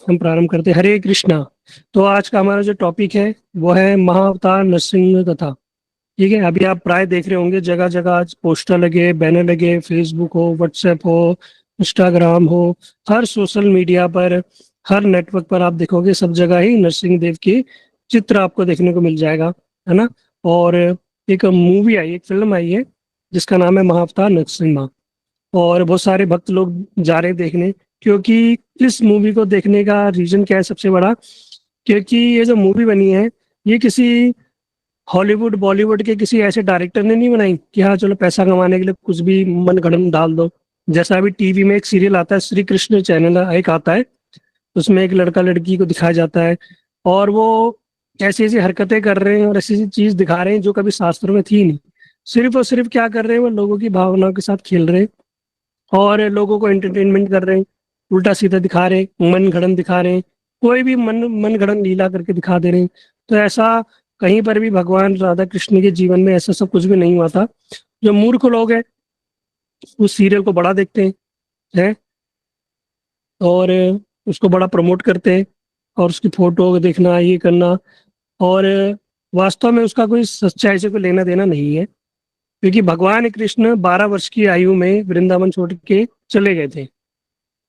हम प्रारंभ करते हैं। हरे कृष्णा। तो आज का हमारा जो टॉपिक है वो है महाअवतार नरसिंह कथा। ठीक है, अभी आप प्राय देख रहे होंगे जगह जगह आज पोस्टर लगे, बैनर लगे, फेसबुक हो, व्हाट्सएप हो, इंस्टाग्राम हो, हर सोशल मीडिया पर, हर नेटवर्क पर आप देखोगे सब जगह ही नरसिंह देव की चित्र आपको देखने को मिल जाएगा, है ना। और एक मूवी आई, एक फिल्म आई है जिसका नाम है महाअवतार नरसिम्हा। और बहुत सारे भक्त लोग जा रहे हैं देखने, क्योंकि इस मूवी को देखने का रीजन क्या है सबसे बड़ा, क्योंकि ये जो मूवी बनी है ये किसी हॉलीवुड बॉलीवुड के किसी ऐसे डायरेक्टर ने नहीं बनाई कि हाँ चलो पैसा कमाने के लिए कुछ भी मन गढ़ंत डाल दो। जैसा अभी टीवी में एक सीरियल आता है, श्री कृष्ण चैनल एक आता है, उसमें एक लड़का लड़की को दिखाया जाता है और वो ऐसी ऐसी हरकतें कर रहे हैं और ऐसी ऐसी चीज दिखा रहे हैं जो कभी शास्त्रों में थी नहीं। सिर्फ और सिर्फ क्या कर रहे हैं, वो लोगों की भावनाओं के साथ खेल रहे हैं और लोगों को एंटरटेनमेंट कर रहे हैं, उल्टा सीधा दिखा रहे हैं, मन गढ़ंत दिखा रहे हैं, कोई भी मन गढ़ंत लीला करके दिखा दे रहे हैं। तो ऐसा कहीं पर भी भगवान राधा कृष्ण के जीवन में ऐसा सब कुछ भी नहीं हुआ था। जो मूर्ख लोग हैं उस सीरियल को बड़ा देखते हैं और उसको बड़ा प्रमोट करते हैं और उसकी फोटो देखना, ये करना। और वास्तव में उसका कोई सच्चाई से कोई लेना देना नहीं है, क्योंकि भगवान कृष्ण 12 वर्ष की आयु में वृंदावन छोड़ के चले गए थे,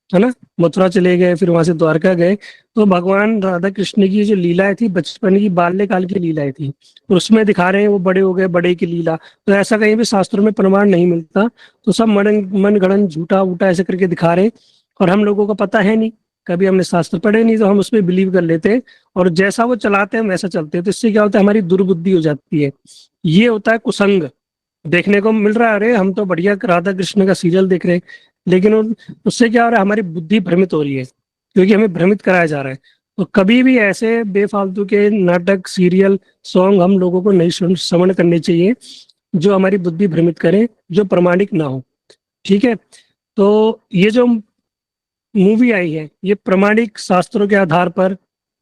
है ना। मथुरा चले गए, फिर वहां से द्वारका गए। तो भगवान राधा कृष्ण की जो लीलाएं थी बचपन की, बाल्यकाल की लीलाएं थी, और उसमें दिखा रहे हैं वो बड़े हो गए, बड़े की लीला। तो ऐसा कहीं भी शास्त्रों में प्रमाण नहीं मिलता। तो सब मन गढ़ंत झूठा उठा ऐसे करके दिखा रहे हैं और हम लोगों को पता है नहीं, कभी हमने शास्त्र पढ़े नहीं, तो हम उसमें बिलीव कर लेते हैं और जैसा वो चलाते हैं हम वैसा चलते हैं। तो इससे क्या होता है, हमारी दुर्बुद्धि हो जाती है। ये होता है कुसंग। देखने को मिल रहा है, अरे हम तो बढ़िया राधा कृष्ण का सीरियल देख रहे हैं, लेकिन उससे क्या हो रहा है, हमारी बुद्धि भ्रमित हो रही है, क्योंकि हमें भ्रमित कराया जा रहा है। तो कभी भी ऐसे बेफालतू के नाटक, सीरियल, सॉन्ग हम लोगों को नहीं श्रवण करने चाहिए जो हमारी बुद्धि भ्रमित करें, जो प्रमाणिक ना हो। ठीक है। तो ये जो मूवी आई है ये प्रमाणिक शास्त्रों के आधार पर,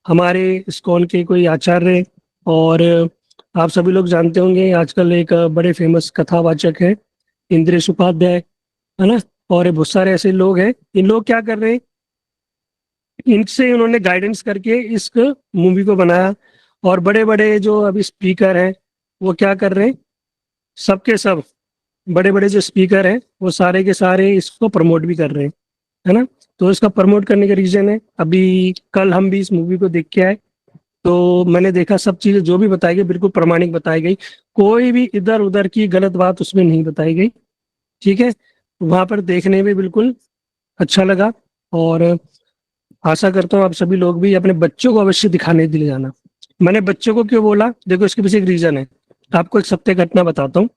हमारे इस्कॉन के कोई आचार्य, और आप सभी लोग जानते होंगे आजकल एक बड़े फेमस कथावाचक है इंद्रेश उपाध्याय, है ना। और ये बहुत सारे ऐसे लोग हैं, इन लोग क्या कर रहे हैं, इनसे उन्होंने गाइडेंस करके इस मूवी को बनाया। और बड़े बड़े जो अभी स्पीकर हैं वो क्या कर रहे हैं, सबके सब बड़े बड़े जो स्पीकर हैं वो सारे के सारे इसको प्रमोट भी कर रहे हैं, है ना। तो इसका प्रमोट करने का रीजन है, अभी कल हम भी इस मूवी को देख के आए, तो मैंने देखा सब चीजें जो भी बताई गई बिल्कुल प्रमाणिक बताई गई, कोई भी इधर उधर की गलत बात उसमें नहीं बताई गई। ठीक है। वहां पर देखने में बिल्कुल अच्छा लगा। और आशा करता हूँ आप सभी लोग भी अपने बच्चों को अवश्य दिखाने दिले जाना। मैंने बच्चों को क्यों बोला, देखो इसके पीछे एक रीजन है। आपको एक सत्य घटना बताता हूँ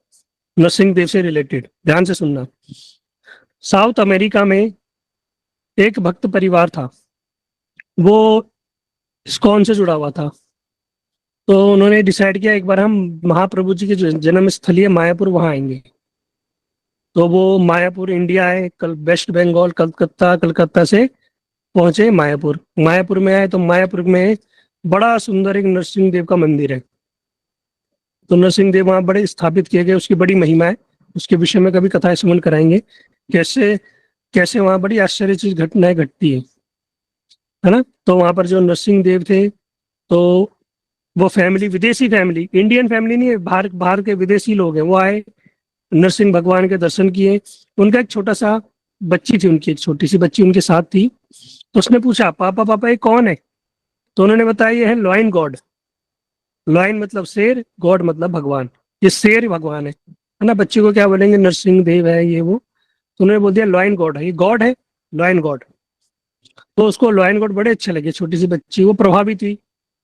नरसिंह देव से रिलेटेड, ध्यान से सुनना। साउथ अमेरिका में एक भक्त परिवार था, वो इस्कॉन से जुड़ा हुआ था। तो उन्होंने डिसाइड किया एक बार हम महाप्रभु जी की जो जन्म स्थली है मायापुर, वहां आएंगे। तो वो मायापुर इंडिया है, कल वेस्ट बंगाल, कलकत्ता, कलकत्ता से पहुंचे मायापुर। मायापुर में आए तो मायापुर में बड़ा सुंदर एक नरसिंह देव का मंदिर है। तो नरसिंह देव वहाँ बड़े स्थापित किए गए, उसकी बड़ी महिमा है, उसके विषय में कभी कथाएं सुमन कराएंगे, कैसे कैसे वहाँ बड़ी आश्चर्य चीज घटनाएं घटती है ना। तो वहाँ पर जो नरसिंह देव थे, तो वो फैमिली, विदेशी फैमिली, इंडियन फैमिली नहीं है, बाहर बाहर के विदेशी लोग हैं, वो आए, नरसिंह भगवान के दर्शन किए। उनका एक छोटा सा बच्ची थी, उनकी एक छोटी सी बच्ची उनके साथ थी। तो उसने पूछा, पापा पापा ये कौन है? तो उन्होंने बताया ये है लॉइन गॉड। लॉइन मतलब शेर, गॉड मतलब भगवान, ये शेर भगवान है ना। बच्चे को क्या बोलेंगे, नरसिंह देव है ये वो। तो उन्होंने बोल दिया लॉइन गॉड है, ये गॉड है, लॉइन गॉड। तो उसको लॉइन गॉड बड़े अच्छे लगे, छोटी सी बच्ची वो प्रभावित हुई।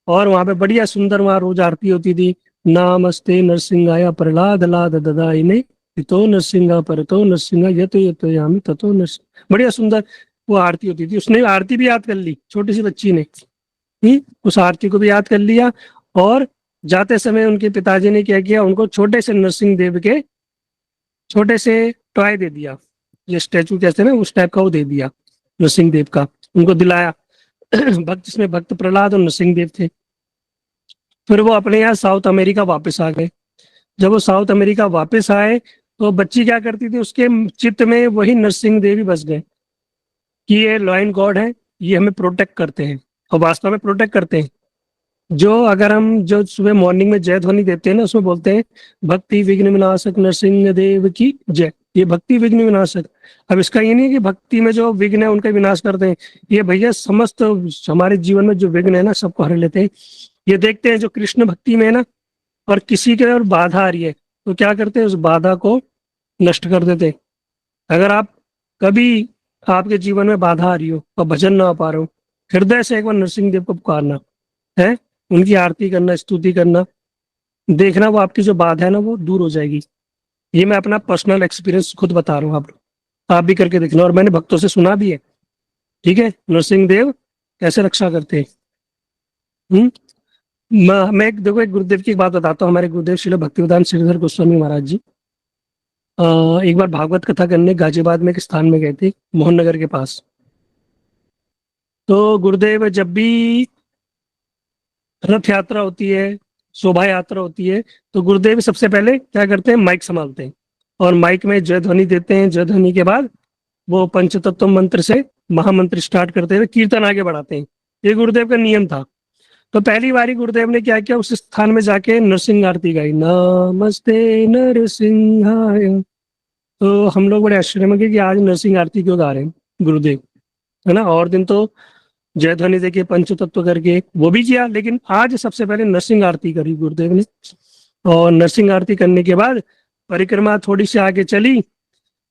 और वहां पे बढ़िया सुंदर वहां रोज आरती होती थी, नामस्ते नरसिंहाय प्रहलाद लाद ददाइने, तो नरसिंहा पर तो नरसिंहा यतो यामी ततो नरसिंह, बढ़िया सुंदर वो आरती होती थी। उसने आरती भी याद कर ली, छोटी सी बच्ची ने ही उस आरती को भी याद कर लिया। और जाते समय उनके पिताजी ने क्या किया, उनको छोटे से नरसिंह देव के छोटे से टॉय दे दिया, ये स्टैचू कहते हैं ना, उस टाइप का वो दे दिया नरसिंह देव का, उनको दिलाया। भक्त, जिसमें भक्त प्रहलाद और नरसिंह देव थे। फिर वो अपने यहाँ साउथ अमेरिका वापस आ गए। जब वो साउथ अमेरिका वापस आए तो बच्ची क्या करती थी, उसके चित्त में वही नरसिंह देव ही बस गए कि ये लॉयन गॉड है, ये हमें प्रोटेक्ट करते हैं, और वास्तव में प्रोटेक्ट करते हैं। जो अगर हम जो सुबह मॉर्निंग में जय ध्वनि देते हैं ना, उसमें बोलते हैं भक्ति विघ्न विनाशक नरसिंह देव की जय। ये भक्ति विघ्न विनाशक। अब इसका ये नहीं है कि भक्ति में जो विघ्न है उनका विनाश करते हैं। ये भैया समस्त हमारे जीवन में जो विघ्न है ना, सबको हर लेते हैं। ये देखते हैं जो कृष्ण भक्ति में है ना, और किसी के और बाधा आ रही है, तो क्या करते हैं, उस बाधा को नष्ट कर देते हैं। अगर आप कभी आपके जीवन में बाधा आ रही हो और भजन ना हो पा रहे हो, हृदय से एक बार नरसिंह देव को पुकारना है, उनकी आरती करना, स्तुति करना, देखना वो आपकी जो बाधा है ना वो दूर हो जाएगी। ये मैं अपना पर्सनल एक्सपीरियंस खुद बता रहा हूँ, आप भी करके देखना, और मैंने भक्तों से सुना भी है। ठीक है, नरसिंह देव कैसे रक्षा करते हैं। हम्म। मैं देखो एक गुरुदेव की एक बात बताता हूँ। हमारे गुरुदेव श्रील भक्तिवेदांत श्रीधर गोस्वामी महाराज जी एक बार भागवत कथा करने गाजियाबाद में एक स्थान में गए थे, मोहन नगर के पास। तो गुरुदेव जब भी रथ यात्रा होती है, शोभा यात्रा होती है, तो गुरुदेव सबसे पहले क्या करते हैं, माइक संभालते हैं और माइक में जय ध्वनि देते हैं। जय ध्वनि के बाद वो पंचतत्व मंत्र से महामंत्र स्टार्ट करते हुए कीर्तन आगे बढ़ाते हैं। ये गुरुदेव का नियम था। तो पहली बारी गुरुदेव ने क्या किया, उस स्थान में जाके नरसिंह आरती गाई, नमस्ते नरसिंहाय। तो हम लोग बड़े आश्चर्य में कि आज नरसिंह आरती क्यों गा रहे हैं गुरुदेव, है ना। और दिन तो जय ध्वनि देके पंच तत्व करके वो भी किया, लेकिन आज सबसे पहले नरसिंह आरती करी गुरुदेव ने। और नरसिंह आरती करने के बाद परिक्रमा थोड़ी सी आगे चली,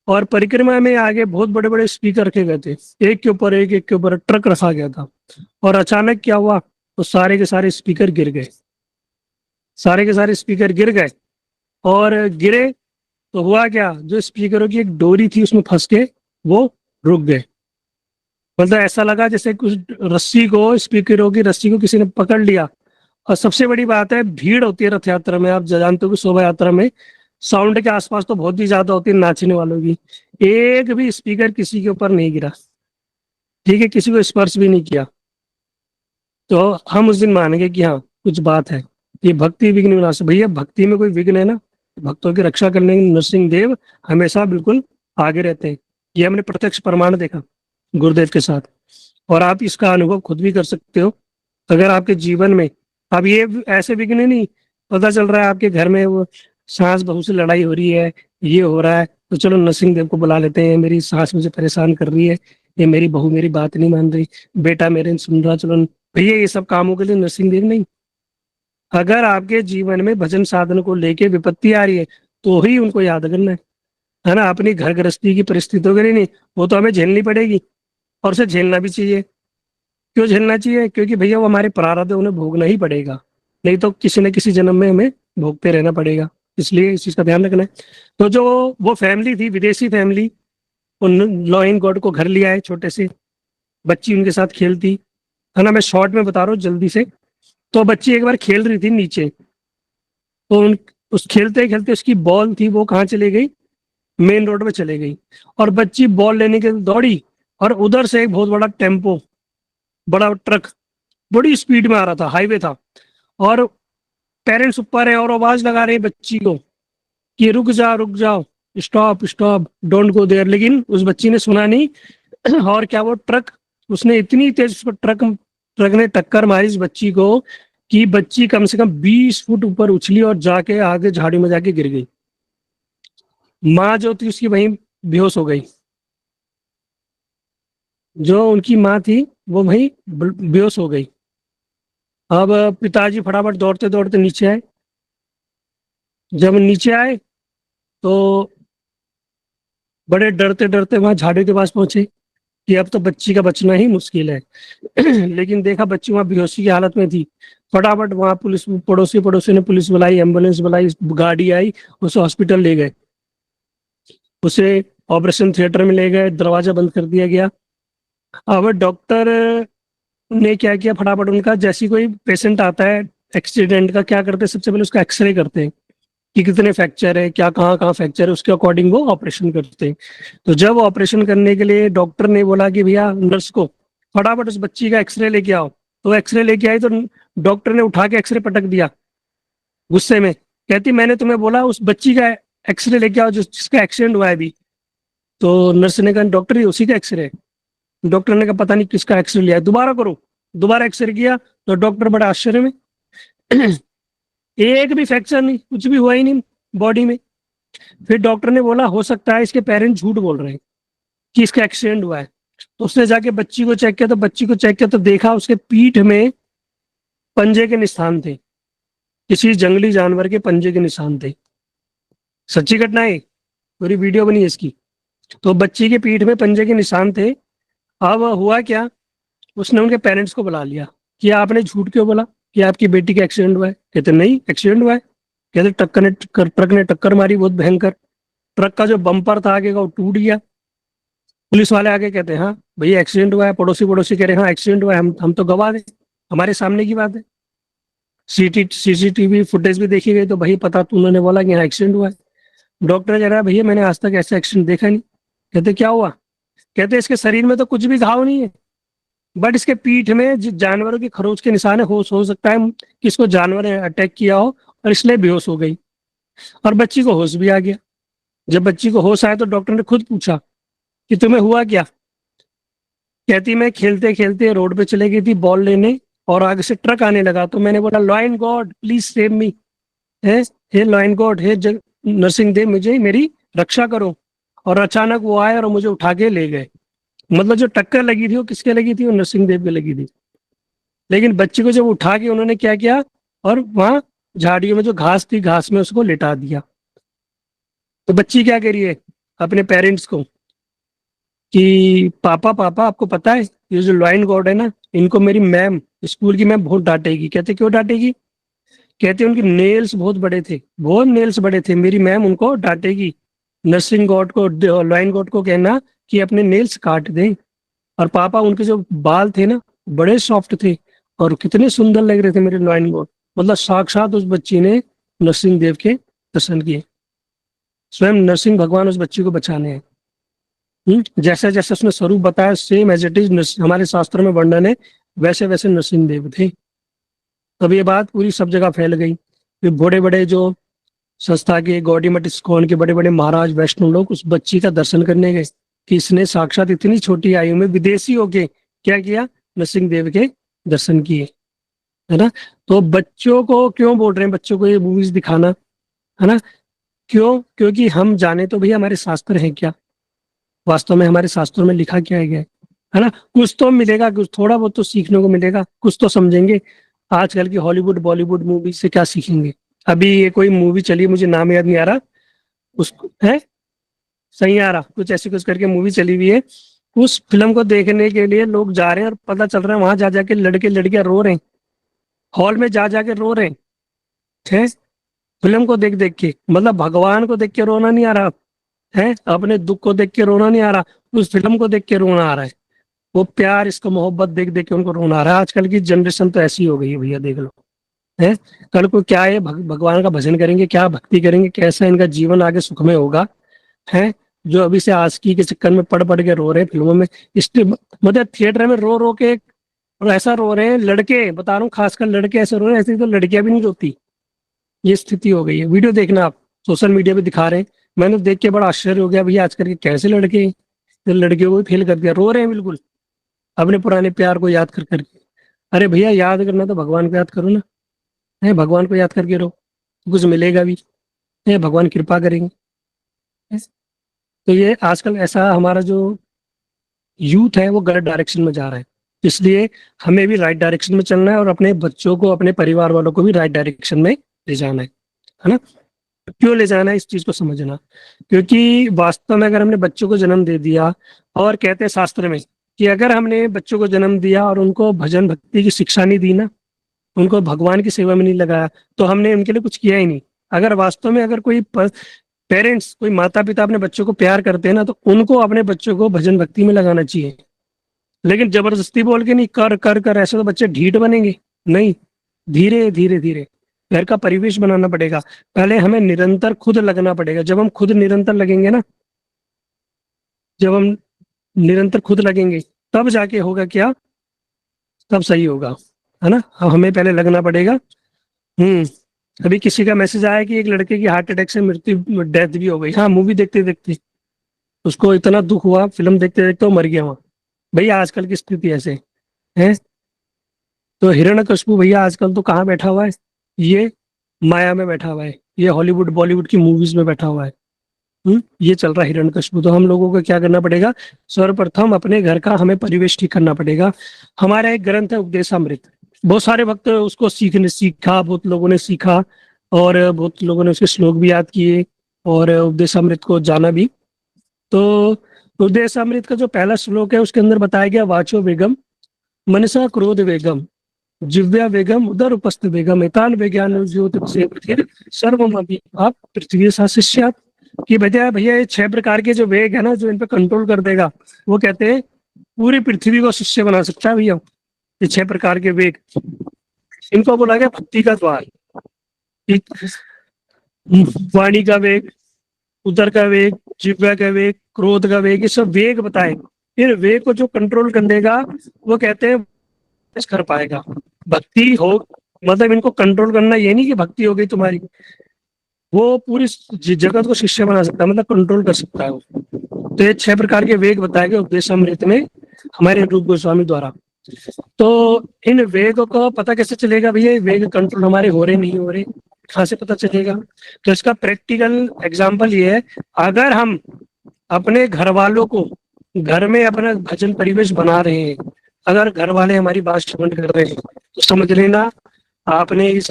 और परिक्रमा में आगे बहुत बड़े बड़े स्पीकर रखे गए थे, एक के ऊपर एक, एक के ऊपर ट्रक रखा गया था। और अचानक क्या हुआ, तो सारे के सारे स्पीकर गिर गए, सारे के सारे स्पीकर गिर गए। और गिरे तो हुआ क्या, जो स्पीकरों की एक डोरी थी उसमें फंस के वो रुक गए। मतलब ऐसा लगा जैसे कुछ रस्सी को, स्पीकरों की रस्सी को किसी ने पकड़ लिया। और सबसे बड़ी बात है, भीड़ होती है रथ यात्रा में, आप जानते हो कि शोभा यात्रा में साउंड के आसपास तो बहुत ही ज्यादा होती है नाचने वालों की। एक भी स्पीकर किसी के ऊपर नहीं गिरा, ठीक है, किसी को स्पर्श भी नहीं किया। तो हम उस दिन मानेंगे कि हाँ कुछ बात है। ये भक्ति विघ्न विनाश, भैया भक्ति में कोई विघ्न है ना, भक्तों की रक्षा करने के नरसिंह देव हमेशा बिल्कुल आगे रहते हैं। ये हमने प्रत्यक्ष प्रमाण देखा गुरुदेव के साथ, और आप इसका अनुभव खुद भी कर सकते हो। अगर आपके जीवन में अब ये ऐसे विघ्न नहीं, पता चल रहा है आपके घर में वो सास बहू से लड़ाई हो रही है, ये हो रहा है, तो चलो नरसिंह देव को बुला लेते हैं, मेरी सास मुझे परेशान कर रही है, ये मेरी बहू मेरी बात नहीं मान रही, बेटा मेरे नहीं सुन रहा, चलो। भैया ये सब कामों के लिए नरसिंह देव नहीं। अगर आपके जीवन में भजन साधन को लेके विपत्ति आ रही है, तो ही उनको याद करना है ना। अपनी घर गृहस्थी की परिस्थितियों के लिए नहीं, वो तो हमें झेलनी पड़ेगी, और उसे झेलना भी चाहिए। क्यों झेलना चाहिए, क्योंकि भैया वो हमारे प्रारब्ध है, उन्हें भोगना ही पड़ेगा। नहीं तो किसी न किसी जन्म में हमें भोगते रहना पड़ेगा। इसलिए इस चीज का ध्यान रखना है। तो जो वो फैमिली थी, विदेशी फैमिली, उन लॉइन गॉड को घर लिया है, छोटे से बच्ची उनके साथ खेलती है ना। मैं शॉर्ट में बता रहा हूँ जल्दी से। तो बच्ची एक बार खेल रही थी नीचे, तो उस खेलते खेलते उसकी बॉल थी वो कहाँ चली गई, मेन रोड पे चले गई। और बच्ची बॉल लेने के लिए दौड़ी, और उधर से एक बहुत बड़ा टेम्पो, बड़ा ट्रक बड़ी स्पीड में आ रहा था, हाईवे था, और पेरेंट्स ऊपर है और आवाज लगा रहे हैं बच्ची को कि रुक जा रुक जाओ, stop stop, don't go there. लेकिन उस बच्ची ने सुना नहीं। और क्या वो ट्रक, उसने इतनी तेज उस पर ट्रक ट्रक ने टक्कर मारी इस बच्ची को कि बच्ची कम से कम 20 फुट ऊपर उछली और जाके आगे झाड़ी में जाके गिर गई। माँ जो थी उसकी वहीं बेहोश हो गई। जो उनकी माँ थी वो वहीं बेहोश हो गई। अब पिताजी फटाफट दौड़ते दौड़ते नीचे आए। जब नीचे आए तो बड़े डरते डरते वहां झाड़ी के पास पहुंचे कि अब तो बच्ची का बचना ही मुश्किल है। लेकिन देखा बच्ची वहां बेहोशी की हालत में थी। फटाफट वहां पुलिस, पड़ोसी पड़ोसी ने पुलिस बुलाई, एम्बुलेंस बुलाई, गाड़ी आई, उसे हॉस्पिटल ले गए। उसे ऑपरेशन थिएटर में ले गए, दरवाजा बंद कर दिया गया। अब डॉक्टर ने क्या किया, फटाफट उनका, जैसी कोई पेशेंट आता है एक्सीडेंट का, क्या करते हैं, सबसे पहले उसका एक्सरे करते हैं कि कितने फ्रैक्चर है, क्या कहाँ कहाँ फ्रैक्चर है, उसके अकॉर्डिंग वो ऑपरेशन करते हैं। तो जब ऑपरेशन करने के लिए डॉक्टर ने बोला कि भैया नर्स को फटाफट उस बच्ची का एक्सरे लेके आओ, तो एक्सरे लेके आई, तो डॉक्टर ने उठा के एक्सरे पटक दिया गुस्से में। कहती मैंने तुम्हें बोला उस बच्ची का एक्सरे लेके आओ जिसका एक्सीडेंट हुआ है अभी। तो नर्स ने कहा डॉक्टर ये उसी का एक्सरे है। डॉक्टर ने कहा पता नहीं किसका एक्सरे लिया है, दोबारा करो। दोबारा एक्सरे किया तो डॉक्टर बड़ा आश्चर्य में, एक भी फ्रैक्चर नहीं, कुछ भी हुआ ही नहीं बॉडी में। फिर डॉक्टर ने बोला हो सकता है इसके पेरेंट्स झूठ बोल रहे हैं कि इसका एक्सीडेंट हुआ है। तो उसने जाके बच्ची को चेक किया, तो बच्ची को चेक किया तो देखा उसके पीठ में पंजे के निशान थे, किसी जंगली जानवर के पंजे के निशान थे। सच्ची घटना है, पूरी वीडियो बनी है इसकी। तो बच्ची के पीठ में पंजे के निशान थे। अब हुआ क्या, उसने उनके पेरेंट्स को बुला लिया कि आपने झूठ क्यों बोला कि आपकी बेटी का एक्सीडेंट हुआ है। कहते नहीं एक्सीडेंट हुआ है। कहते ट्रक ने टक्कर मारी बहुत भयंकर, ट्रक का जो बम्पर था आगे का वो टूट गया। पुलिस वाले आके कहते हैं हाँ भैया एक्सीडेंट हुआ है। पड़ोसी पड़ोसी कह रहे हैं हाँ एक्सीडेंट हुआ है, हम तो गवाह थे, हमारे सामने की बात है। सीसीटीवी फुटेज भी देखी गई तो भाई पता तो उन्होंने बोला कि हाँ एक्सीडेंट हुआ है। डॉक्टर कह रहा है भैया मैंने आज तक ऐसा एक्सीडेंट देखा नहीं। कहते क्या हुआ। कहते इसके शरीर में तो कुछ भी घाव नहीं है, बट इसके पीठ में जानवरों की खरोच के निशान है, हो सकता है कि इसको जानवर ने अटैक किया हो और इसलिए बेहोश हो गई। और बच्ची को होश भी आ गया। जब बच्ची को होश आया तो डॉक्टर ने खुद पूछा कि तुम्हें हुआ क्या। कहती मैं खेलते खेलते रोड पे चले गई थी बॉल लेने, और आगे से ट्रक आने लगा तो मैंने बोला lion god please save me, है हे लॉइन गॉड, हे नरसिंह देव मुझे मेरी रक्षा करो। और अचानक वो आए और मुझे उठा के ले गए। मतलब जो टक्कर लगी थी वो किसके लगी थी, वो नरसिंह देव के लगी थी। लेकिन बच्ची को जब उठा के उन्होंने क्या किया, और वहां झाड़ियों में जो घास थी घास में उसको लिटा दिया। तो बच्ची क्या कह रही है अपने पेरेंट्स को कि पापा पापा आपको पता है ये जो लॉइन गॉड है ना, इनको मेरी मैम, स्कूल की मैम बहुत डांटेगी। कहते क्यों डांटेगी। कहते उनके नेल्स बहुत बड़े थे, बहुत नेल्स बड़े थे, मेरी मैम उनको डांटेगी। नर्सिंग गॉड को, लॉइन गॉड को कहना कि अपने नेल्स काट दे। और पापा उनके जो बाल थे ना बड़े सॉफ्ट थे और कितने सुंदर लग रहे थे मेरे लॉइन गॉड। मतलब साक्षात उस बच्ची ने नरसिंह देव के दर्शन किए, स्वयं नरसिंह भगवान उस बच्ची को बचाने हैं। जैसे जैसे उसने स्वरूप बताया सेम एज इट इज हमारे शास्त्रों में वर्णन है, वैसे वैसे नरसिंह देव थे। तब ये बात पूरी सब जगह फैल गई। फिर बड़े बड़े जो संस्था के गौड़ी मठ इस्कॉन के बड़े बड़े महाराज वैष्णव लोग उस बच्ची का दर्शन करने गए कि इसने साक्षात इतनी छोटी आयु में विदेशी होके क्या किया, नरसिंह देव के दर्शन किए, है ना। तो बच्चों को क्यों बोल रहे हैं बच्चों को ये मूवीज दिखाना, है ना। क्यों, क्योंकि हम जाने तो भैया हमारे शास्त्र हैं क्या, वास्तव में हमारे शास्त्रों में लिखा क्या है, है ना। कुछ तो मिलेगा, कुछ थोड़ा बहुत तो सीखने को मिलेगा, कुछ तो समझेंगे। आजकल की हॉलीवुड बॉलीवुड मूवी से क्या सीखेंगे। अभी ये कोई मूवी चली मुझे नाम याद नहीं आ रहा, उसको है सही आ रहा कुछ ऐसी कुछ करके मूवी चली हुई है। उस फिल्म को देखने के लिए लोग जा रहे हैं और पता चल रहा है वहां जा जाके लड़के लड़कियां रो रहे हैं, हॉल में जा जाके रो रहे हैं फिल्म को देख देख के। मतलब भगवान को देख के रोना नहीं आ रहा है, अपने दुख को देख के रोना नहीं आ रहा, उस फिल्म को देख के रोना आ रहा है। वो प्यार इसको मोहब्बत देख देख के उनको रोना आ रहा है। आजकल की जनरेशन तो ऐसी हो गई है भैया, देख लो है। कल को क्या है, भगवान का भजन करेंगे, क्या भक्ति करेंगे, कैसा इनका जीवन आगे सुखमय होगा, है। जो अभी से आशिकी के चक्कर में पढ़ पढ़ के रो रहे हैं फिल्मों में, मतलब थिएटर में रो रो के, और ऐसा रो रहे हैं लड़के, बता रहा हूँ खासकर लड़के ऐसे रो रहे हैं ऐसे तो लड़कियां भी नहीं रोती। ये स्थिति हो गई है। वीडियो देखना आप, सोशल मीडिया पे दिखा रहे हैं, मैंने देख के बड़ा आश्चर्य हो गया भैया आजकल के कैसे लड़के हैं। तो लड़कियों को भी फेल कर दिया, रो रहे हैं बिल्कुल अपने पुराने प्यार को याद कर करके। अरे भैया याद करना तो भगवान को याद करो ना, है भगवान को याद करके रहो तो कुछ मिलेगा भी, है भगवान कृपा करेंगे। है? तो ये आजकल ऐसा हमारा जो यूथ है वो गलत डायरेक्शन में जा रहा है, इसलिए हमें भी राइट डायरेक्शन में चलना है और अपने बच्चों को अपने परिवार वालों को भी राइट डायरेक्शन में ले जाना है ना। क्यों ले जाना है इस चीज को समझना, क्योंकि वास्तव में अगर हमने बच्चों को जन्म दे दिया, और कहते हैं शास्त्र में कि अगर हमने बच्चों को जन्म दिया और उनको भजन भक्ति की शिक्षा नहीं दी ना, उनको भगवान की सेवा में नहीं लगाया, तो हमने उनके लिए कुछ किया ही नहीं। अगर वास्तव में अगर कोई पेरेंट्स, कोई माता पिता अपने बच्चों को प्यार करते हैं ना, तो उनको अपने बच्चों को भजन भक्ति में लगाना चाहिए। लेकिन जबरदस्ती बोल के नहीं, कर कर कर ऐसे तो बच्चे ढीठ बनेंगे नहीं। धीरे धीरे धीरे घर का परिवेश बनाना पड़ेगा। पहले हमें निरंतर खुद लगना पड़ेगा। जब हम खुद निरंतर लगेंगे ना, जब हम निरंतर खुद लगेंगे तब जाके होगा क्या, तब सही होगा, है ना। अब हमें पहले लगना पड़ेगा। अभी किसी का मैसेज आया कि एक लड़के की हार्ट अटैक से मृत्यु, डेथ भी हो गई। हाँ मूवी देखते देखते उसको इतना दुख हुआ, फिल्म देखते देखते वो मर गया वहाँ। भैया आजकल की स्थिति ऐसे है। तो हिरण्यकशिपु भैया आजकल तो कहाँ बैठा हुआ है, ये माया में बैठा हुआ है, ये हॉलीवुड बॉलीवुड की मूवीज में बैठा हुआ है। ये चल रहा है हिरण्यकशिपु। तो हम लोगों को क्या करना पड़ेगा, सर्वप्रथम अपने घर का हमें परिवेश ठीक करना पड़ेगा। हमारा एक ग्रंथ है उपदेशामृत, बहुत सारे भक्त उसको सीखा, बहुत लोगों ने सीखा और बहुत लोगों ने उसके श्लोक भी याद किए और उपदेशामृत को जाना भी। तो उपदेशामृत का जो पहला श्लोक है उसके अंदर बताया गया, वाचो वेगम मनसा क्रोध वेगम जिव्या वेगम उदर उपस्थ वेगम एतान वेज्ञान ज्योति सर्वमपि आप पृथ्वी सा शिष्यात। कि भैया भैया ये 6 प्रकार के जो वेग है ना, जो इन पे कंट्रोल कर देगा, वो कहते हैं पूरी पृथ्वी को शिष्य बना सकता है भैया। ये 6 प्रकार के वेग, इनको बोला गया भक्ति का द्वार। वाणी का वेग, उदर का वेग, जिह्वा का वेग, क्रोध का वेग, ये सब वेग बताए। फिर वेग को जो कंट्रोल कर देगा वो कहते हैं कर पाएगा। भक्ति हो मतलब इनको कंट्रोल करना, ये नहीं कि भक्ति हो गई तुम्हारी, वो पूरी जगत को शिष्य बना सकता है, मतलब कंट्रोल कर सकता है वो। तो ये 6 प्रकार के वेग बताए गए उपदेशामृत में हमारे रूप गोस्वामी द्वारा। तो इन वेग को पता कैसे चलेगा भैया, ये वेग कंट्रोल हमारे हो रहे नहीं हो रहे, कहाँ से पता चलेगा? तो इसका प्रैक्टिकल एग्जाम्पल ये है, अगर हम अपने घर वालों को घर में अपना भजन परिवेश बना रहे हैं, अगर घर वाले हमारी बात श्रवण कर रहे हैं, तो समझ लेना आपने इस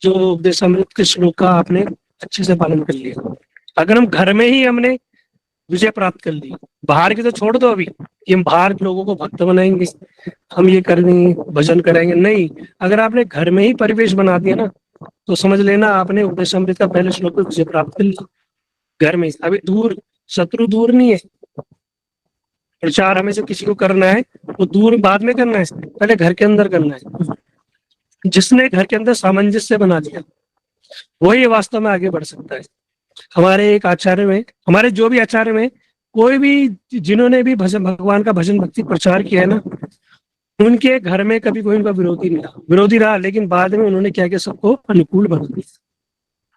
जो उपदेशामृत के श्लोक का आपने अच्छे से पालन कर लिया। अगर हम घर में ही हमने विजय प्राप्त कर ली, बाहर की तो छोड़ दो, अभी कि हम बाहर लोगों को भक्त बनाएंगे, हम ये करेंगे, भजन करेंगे, नहीं। अगर आपने घर में ही परिवेश बना दिया ना, तो समझ लेना आपने उपदेशामृत का पहले श्लोक में विजय प्राप्त कर लिया घर में। अभी दूर शत्रु दूर नहीं है, प्रचार हमें जो किसी को करना है वो दूर बाद में करना है, पहले घर के अंदर करना है। जिसने घर के अंदर सामंजस्य बना दिया वही वास्तव में आगे बढ़ सकता है। हमारे एक आचार्य में, हमारे जो भी आचार्य में, कोई भी जिन्होंने भी भजन भगवान का भजन भक्ति प्रचार किया है ना, उनके घर में कभी कोई उनका विरोधी नहीं रहा, विरोधी रहा लेकिन बाद में उन्होंने क्या किया, सबको अनुकूल बना दिया।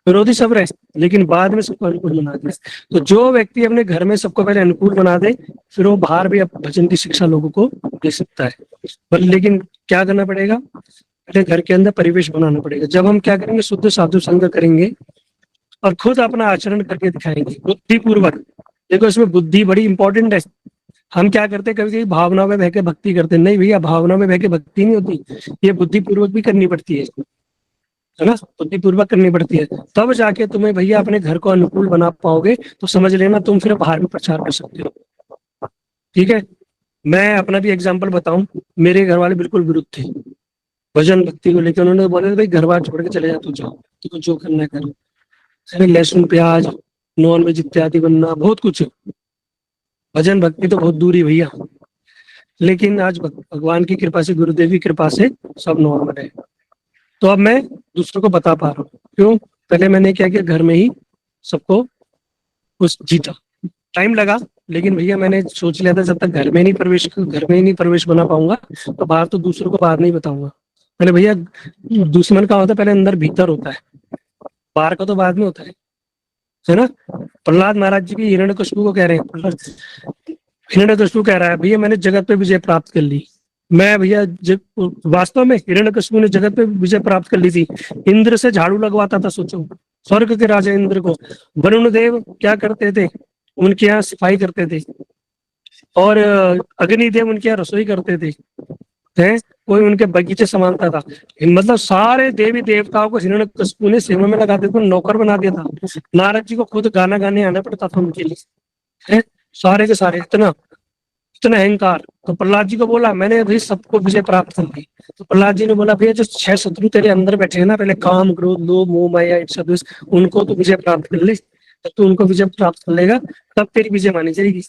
विरोधी सब रहे लेकिन बाद में सबको अनुकूल बना दिया। तो जो व्यक्ति अपने घर में सबको पहले अनुकूल बना दे, फिर वो बाहर भी भजन की शिक्षा लोगों को दे सकता है। पर लेकिन क्या करना पड़ेगा, पहले घर के अंदर परिवेश बनाना पड़ेगा। जब हम क्या करेंगे, शुद्ध साधु संग करेंगे और खुद अपना आचरण करके दिखाएंगे बुद्धिपूर्वक। देखो इसमें बुद्धि बड़ी इंपॉर्टेंट है। हम क्या करते हैं, कभी कभी भावना में बह के भक्ति करते हैं, नहीं भैया भावना में बह के भक्ति नहीं होती, ये बुद्धिपूर्वक भी करनी पड़ती है ना, बुद्धिपूर्वक करनी पड़ती है। तब जाके तुम्हें भैया अपने घर को अनुकूल बना पाओगे, तो समझ लेना तुम फिर बाहर भी प्रचार कर सकते हो। ठीक है, मैं अपना भी एग्जाम्पल बताऊं, मेरे घर वाले बिल्कुल विरुद्ध थे भजन भक्ति को लेकर। उन्होंने बोला भाई घर बार छोड़ के चले जा, तू जाओ, तुझको जो करना है करो, लहसुन प्याज नॉन वेज इत्यादि बनना, बहुत कुछ। भजन भक्ति तो बहुत दूर ही भैया। लेकिन आज भगवान की कृपा से, गुरुदेव की कृपा से सब नॉर्मल है। तो अब मैं दूसरों को बता पा रहा हूँ, क्यों? पहले मैंने क्या किया, घर में ही सबको उस जीता, टाइम लगा, लेकिन भैया मैंने सोच लिया था जब तक घर में ही नहीं प्रवेश बना पाऊंगा, तो बाहर तो दूसरों को बाद नहीं बताऊंगा। मैंने भैया दुश्मन का होता है पहले अंदर भीतर होता है, बाहर का तो बाद में होता है ना। प्रहलाद महाराज जी भी हिरण्यकशिपु को कह रहे हैं, हिरण्यकशिपु कह रहा है भैया मैंने जगत पे विजय प्राप्त कर ली। मैं भैया वास्तव में हिरण्यकशिपु ने जगत पे विजय प्राप्त कर ली थी। इंद्र से झाड़ू लगवाता था, सोचो, स्वर्ग के राजा इंद्र को। वरुण देव क्या करते थे, उनके यहाँ सफाई करते थे, और अग्निदेव उनके यहाँ रसोई करते थे, हैं? कोई उनके बगीचे संभालता था। मतलब सारे देवी देवताओं को हिरण्यकशिपु ने सेवा में लगा दिया, नौकर बना दिया था। नारद जी को खुद गाना गाने आना पड़ता था उनके लिए, है? सारे के सारे, इतना इतना अहंकार। तो प्रहलाद जी को बोला मैंने भाई सबको विजय प्राप्त कर ली। तो प्रहलाद जी ने बोला भैया जो 6 शत्रु तेरे अंदर बैठे हैं ना, पहले काम क्रोध लोभ मोह माया ईर्ष्या द्वेष, उनको तो विजय प्राप्त कर ले। जब तू उनको विजय प्राप्त कर लेगा तब तेरी विजय मानी जाएगी,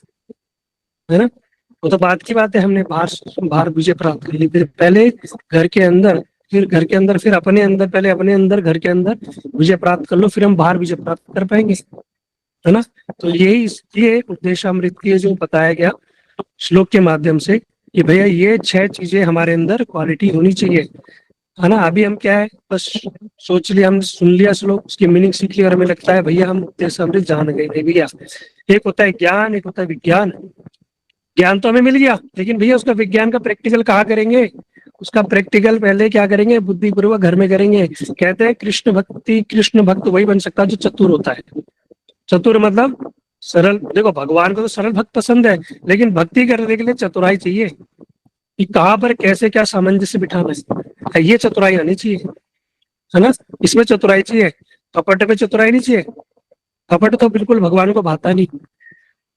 है ना। वो तो बात की बात है, हमने बाहर बाहर विजय प्राप्त कर ली, फिर पहले घर के अंदर, फिर घर के अंदर, फिर अपने अंदर, पहले अपने अंदर घर के अंदर विजय प्राप्त कर लो, फिर हम बाहर विजय प्राप्त कर पाएंगे, है ना। तो यही इसलिए उपदेशामृत के जो बताया गया श्लोक के माध्यम से कि भैया ये 6 चीजें हमारे अंदर क्वालिटी होनी चाहिए, है ना। अभी हम क्या है, बस सोच लिया, हम सुन लिया श्लोक, उसकी मीनिंग सीख लिया और हमें लगता है भैया हम उपदेशामृत जान गए। नहीं भैया, एक होता है ज्ञान, एक होता है विज्ञान। ज्ञान तो हमें मिल गया, लेकिन भैया उसका विज्ञान का प्रैक्टिकल कहाँ करेंगे? उसका प्रैक्टिकल पहले क्या करेंगे? बुद्धिपूर्वक घर में करेंगे। कहते हैं कृष्ण भक्त वही बन सकता है जो चतुर होता है। चतुर मतलब सरल। देखो भगवान को तो सरल भक्त पसंद है, लेकिन भक्ति करने के लिए चतुराई चाहिए कि कहाँ पर कैसे क्या सामंजस्य बिठाना है, ये चतुराई आनी चाहिए, है ना? इसमें चतुराई चाहिए। कपट में चतुराई नहीं चाहिए। कपट तो बिल्कुल भगवान को भाता नहीं।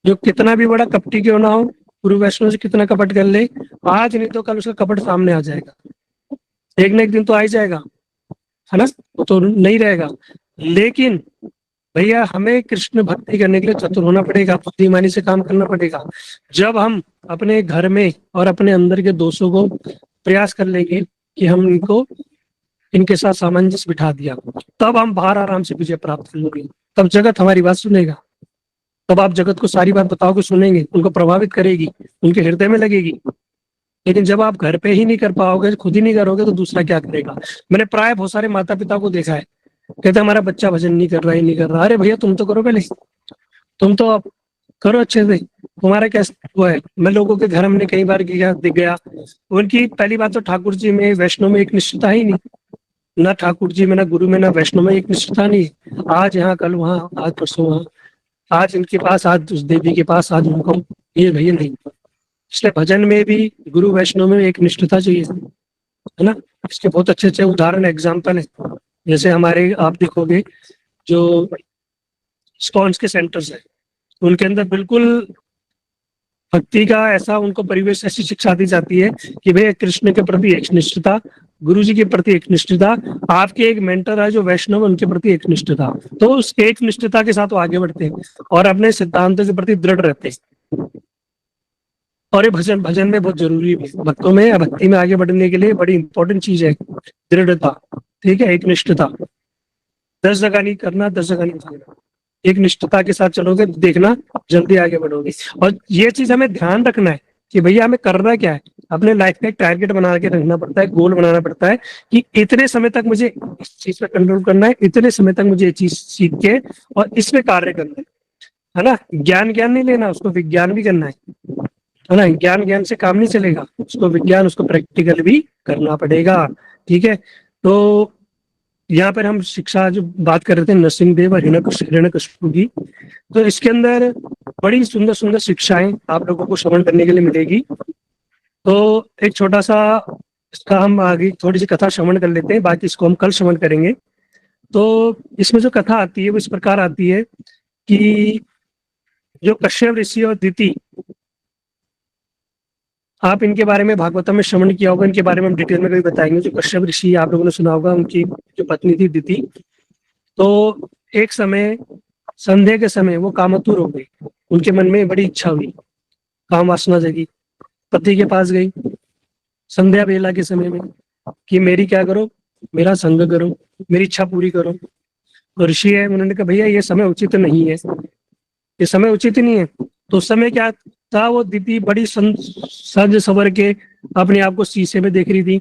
जो कितना भी बड़ा कपटी क्यों ना हो, गुरु वैष्णव से कितना कपट कर ले, आज नहीं तो कल उसका कपट सामने आ जाएगा। एक ना एक दिन तो आ ही जाएगा, है ना? वो तो नहीं रहेगा। लेकिन भैया हमें कृष्ण भक्ति करने के लिए चतुर होना पड़ेगा, बुद्धिमानी से काम करना पड़ेगा। जब हम अपने घर में और अपने अंदर के दोषों को प्रयास कर लेंगे कि हम इनको इनके साथ सामंजस्य बिठा दिया, तब हम बाहर आराम से विजय प्राप्त कर लेंगे। तब जगत हमारी बात सुनेगा। तब आप जगत को सारी बात बताओगे, सुनेंगे, उनको प्रभावित करेगी, उनके हृदय में लगेगी। लेकिन जब आप घर पे ही नहीं कर पाओगे, खुद ही नहीं करोगे, तो दूसरा क्या करेगा? मैंने प्राय बहुत सारे माता पिता को देखा है, कहते हमारा बच्चा भजन नहीं कर रहा, ही नहीं कर रहा। अरे भैया तुम तो करो पहले, तुम तो अब करो अच्छे से। तुम्हारा क्या वो है? मैं लोगों के घर हमने कई बार गया दिख गया, उनकी पहली बात तो ठाकुर जी में वैष्णव में एक निष्ठता ही नहीं। ना ठाकुर जी में, ना गुरु में, ना वैष्णव में एक निष्ठता नहीं। आज यहाँ कल वहाँ, आज परसों वहाँ, आज इनके पास, आज उस देवी के पास, आज उनको, ये भैया नहीं। इसलिए भजन में भी गुरु वैष्णव में एक निष्ठता चाहिए, है ना? इसके बहुत अच्छे अच्छे उदाहरण एग्जाम्पल है। जैसे हमारे आप देखोगे जो स्कॉन्स के सेंटर्स है, उनके अंदर बिल्कुल भक्ति का ऐसा उनको परिवेश, ऐसी शिक्षा दी जाती है कि भैया कृष्ण के प्रति एक निष्ठता, गुरु जी के प्रति एक निष्ठता, आपके एक मेंटर है जो वैष्णव, उनके प्रति एक निष्ठता। तो उस एक निष्ठता के साथ वो आगे बढ़ते हैं और अपने सिद्धांतों के प्रति दृढ़ रहते हैं। और ये भजन भजन में बहुत जरूरी है, भक्तों में या भक्ति में आगे बढ़ने के लिए बड़ी इंपॉर्टेंट चीज है दृढ़ता। ठीक है, एक निष्ठता। 10 जगह नहीं करना, 10 जगह नहीं करना, एक निष्ठता के साथ चलोगे, देखना जल्दी आगे बढ़ोगे। और ये चीज हमें ध्यान रखना है कि भैया हमें करना क्या है। अपने लाइफ का एक टारगेट बना के रखना पड़ता है, गोल बनाना पड़ता है कि इतने समय तक मुझे इस चीज पे कंट्रोल करना है, इतने समय तक मुझे ये चीज सीख के और इस पे कार्य करना है ना? ज्ञान ज्ञान नहीं लेना, उसको विज्ञान भी करना है ना? ज्ञान ज्ञान से काम नहीं चलेगा, उसको विज्ञान, उसको प्रैक्टिकल भी करना पड़ेगा। ठीक है, तो यहाँ पर हम शिक्षा जो बात कर रहे थे नरसिंहदेव और हिरण्यकशिपु की, तो इसके अंदर बड़ी सुंदर सुंदर शिक्षाएं आप लोगों को श्रवण करने के लिए मिलेगी। तो एक छोटा सा इसका हम आगे थोड़ी सी कथा श्रवण कर लेते हैं, बाकी इसको हम कल श्रवण करेंगे। तो इसमें जो कथा आती है वो इस प्रकार आती है कि जो कश्यप ऋषि और दिति, आप इनके बारे में भागवतम में श्रवण किया होगा, इनके बारे में हम डिटेल में कभी बताएंगे। जो कश्यप ऋषि आप लोगों ने सुना होगा, उनकी जो पत्नी थी दिति, तो एक समय संध्या के समय वो कामतुर हो गई। उनके मन में बड़ी इच्छा हुई, काम वासना जगी, पति के पास गई संध्या बेला के समय में कि मेरी क्या करो, मेरा संग करो, मेरी इच्छा पूरी करो। तो ऋषि है, उन्होंने कहा भैया ये समय उचित नहीं है, ये समय उचित नहीं है। तो उस समय क्या था, वो दीदी बड़ी सज सवर के अपने आप को शीशे में देख रही थी।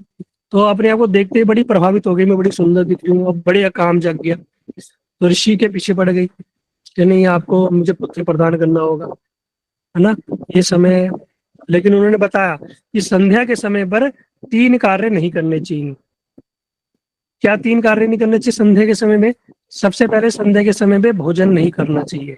तो अपने आप को देखते ही बड़ी प्रभावित हो गई, मैं बड़ी सुंदर दिख रही हूँ, अब बड़े काम जग गया। तो ऋषि के पीछे पड़ गई कि नहीं, आपको मुझे पुत्र प्रदान करना होगा, है ना? ये समय, लेकिन उन्होंने बताया कि संध्या के समय पर 3 कार्य नहीं करने चाहिए। क्या 3 कार्य नहीं करने चाहिए संध्या के समय में? सबसे पहले संध्या के समय में भोजन नहीं करना चाहिए।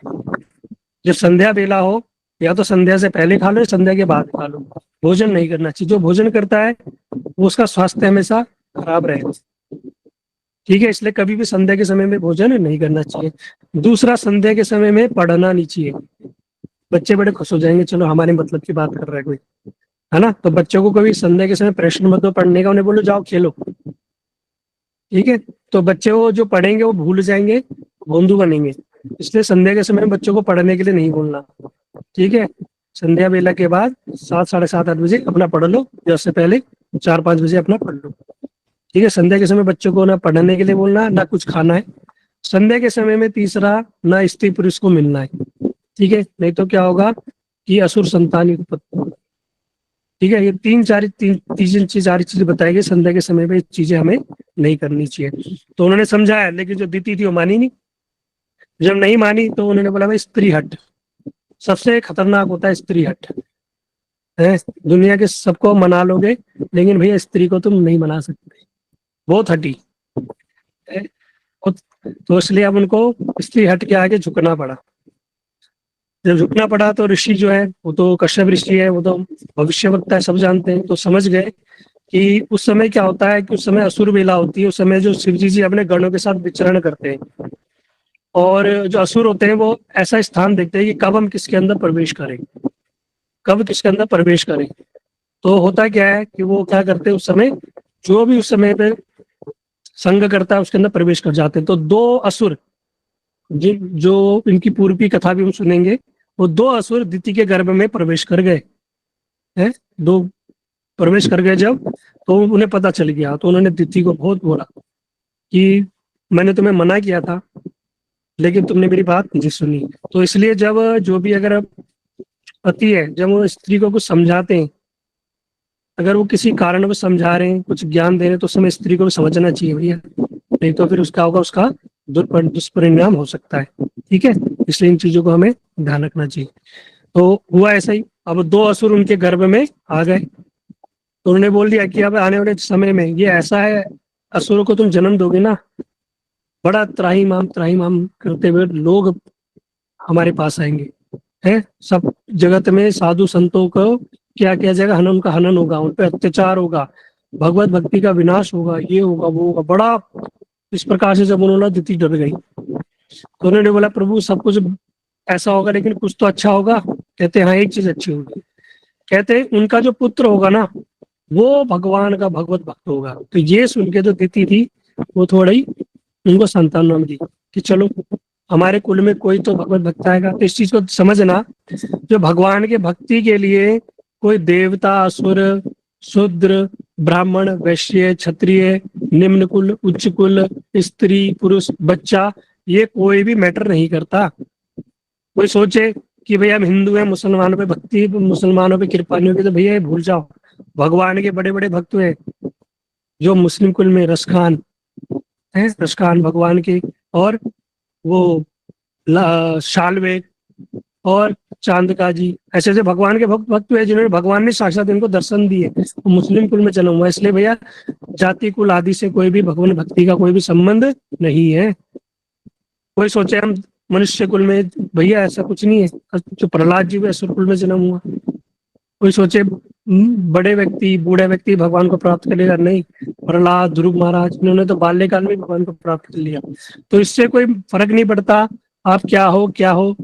जब संध्या बेला हो, या तो संध्या से पहले खा लो या संध्या के बाद खा लो, भोजन नहीं करना चाहिए। जो भोजन करता है वो उसका स्वास्थ्य हमेशा खराब रहेगा। ठीक है, इसलिए कभी भी संध्या के समय में भोजन नहीं करना चाहिए। दूसरा, संध्या के समय में पढ़ना नहीं चाहिए। बच्चे बड़े खुश हो जाएंगे, चलो हमारे मतलब की बात कर रहा है कोई, है ना? तो बच्चों को कभी संध्या के समय प्रेशर मत दो पढ़ने का, उन्हें बोलो जाओ खेलो। ठीक है, तो बच्चे वो जो पढ़ेंगे वो भूल जाएंगे, भोंदू बनेंगे। इसलिए संध्या के समय में बच्चों को पढ़ने के लिए नहीं बोलना। ठीक है, संध्या बेला के बाद 7, 7:30, 8 बजे अपना पढ़ लो, या उससे पहले 4, 5 बजे अपना पढ़ लो। ठीक है, संध्या के समय बच्चों को ना पढ़ने के लिए बोलना, ना कुछ खाना है। संध्या के समय में तीसरा, ना स्त्री पुरुष को मिलना है। ठीक है, नहीं तो क्या होगा कि असुर संतान की उत्पत्ति होगी। ठीक है, ये तीन चार चीजें बताई गई संध्या के समय में, चीजें हमें नहीं करनी चाहिए। तो उन्होंने समझाया, लेकिन जो दीति थी वो मानी नहीं। जब नहीं मानी तो उन्होंने बोला भाई स्त्री हट, सबसे खतरनाक होता है स्त्री हट। है। दुनिया के सबको मना लोगे, लेकिन भैया स्त्री को तुम नहीं मना सकते, बहुत हटी है। तो इसलिए अब उनको स्त्री हट के आगे झुकना पड़ा। जब झुकना पड़ा तो ऋषि जो है, वो तो कश्यप ऋषि है, वो तो भविष्य वक्ता है, सब जानते हैं, तो समझ गए कि उस समय क्या होता है, कि उस समय असुर बेला होती है। उस समय जो शिव जी अपने गणों के साथ विचरण करते हैं, और जो असुर होते हैं वो ऐसा स्थान देखते हैं कि कब हम किसके अंदर प्रवेश करें, कब किसके अंदर प्रवेश करें। तो होता क्या है कि वो क्या करते हैं उस समय, जो भी उस समय पे संग करता है उसके अंदर प्रवेश कर जाते हैं। तो दो असुर, जिन जो इनकी पूर्व की कथा भी हम सुनेंगे, वो दो असुर दिति के गर्भ में प्रवेश कर गए हैं। दो प्रवेश कर गए जब, तो उन्हें पता चल गया, तो उन्होंने दिति को बहुत बोला कि मैंने तुम्हें मना किया था, लेकिन तुमने मेरी बात नहीं सुनी। तो इसलिए जब जो भी अगर पति है, जब वो स्त्री को कुछ समझाते हैं, अगर वो किसी कारण को समझा रहे हैं, कुछ ज्ञान दे रहे हैं, तो उस समय स्त्री को भी समझना चाहिए भैया, नहीं तो फिर उसका होगा, उसका दुष्परिणाम हो सकता है। ठीक है, इसलिए इन चीजों को हमें ध्यान रखना चाहिए। तो हुआ ऐसा ही, अब दो असुर उनके गर्भ में आ गए, तो उन्होंने बोल दिया कि अब आने वाले समय में ये ऐसा है, असुरों को तुम जन्म दोगे ना, बड़ा त्राही माम करते हुए लोग हमारे पास आएंगे, है। सब जगत में साधु संतों को क्या किया जाएगा, हनन, उनका हनन होगा, उन पर अत्याचार होगा, भगवत भक्ति का विनाश होगा, ये होगा वो होगा, बड़ा। इस प्रकार से जब उन्होंने दिति डर गई, तो उन्होंने बोला प्रभु सब कुछ ऐसा होगा, लेकिन कुछ तो अच्छा होगा। कहते हाँ, एक चीज अच्छी होगी। कहते उनका जो पुत्र होगा ना, वो भगवान का भगवत भक्त होगा। तो ये सुन के जो दिति थी, वो थोड़ी उनको सांत्वना मिली कि चलो हमारे कुल में कोई तो भगवत भक्त आएगा। तो इस चीज को समझना, जो भगवान के भक्ति के लिए कोई देवता, असुर, शूद्र, ब्राह्मण, वैश्य, क्षत्रिय, निम्न कुल, उच्च कुल, स्त्री, पुरुष, बच्चा, ये कोई भी मैटर नहीं करता। कोई सोचे कि भैया हम हिंदू हैं, मुसलमानों पे भक्ति, मुसलमानों पे कृपा नहीं होगी, तो भैया ये भूल जाओ, भगवान के बड़े बड़े भक्त हुए, जो मुस्लिम कुल में रसखान है, रसखान भगवान की, और वो शालवे, और चांदका जी, ऐसे ऐसे भगवान के भक्त भक्त हुए, जिन्होंने भगवान ने साक्षात इनको दर्शन दिए। वो मुस्लिम कुल में जन्म हुआ, इसलिए भैया जाति कुल आदि से कोई भी भगवान भक्ति का कोई भी संबंध नहीं है। कोई सोचे हम मनुष्य कुल में, भैया ऐसा कुछ नहीं है। जो प्रहलाद जी हुए असुर कुल में जन्म हुआ। कोई सोचे बड़े व्यक्ति, बूढ़े व्यक्ति भगवान को प्राप्त करेगा, नहीं। प्रहलाद, ध्रुव महाराज, इन्होंने तो बाल्यकाल में भगवान को प्राप्त कर लिया। तो इससे कोई फर्क नहीं पड़ता आप क्या हो क्या हो।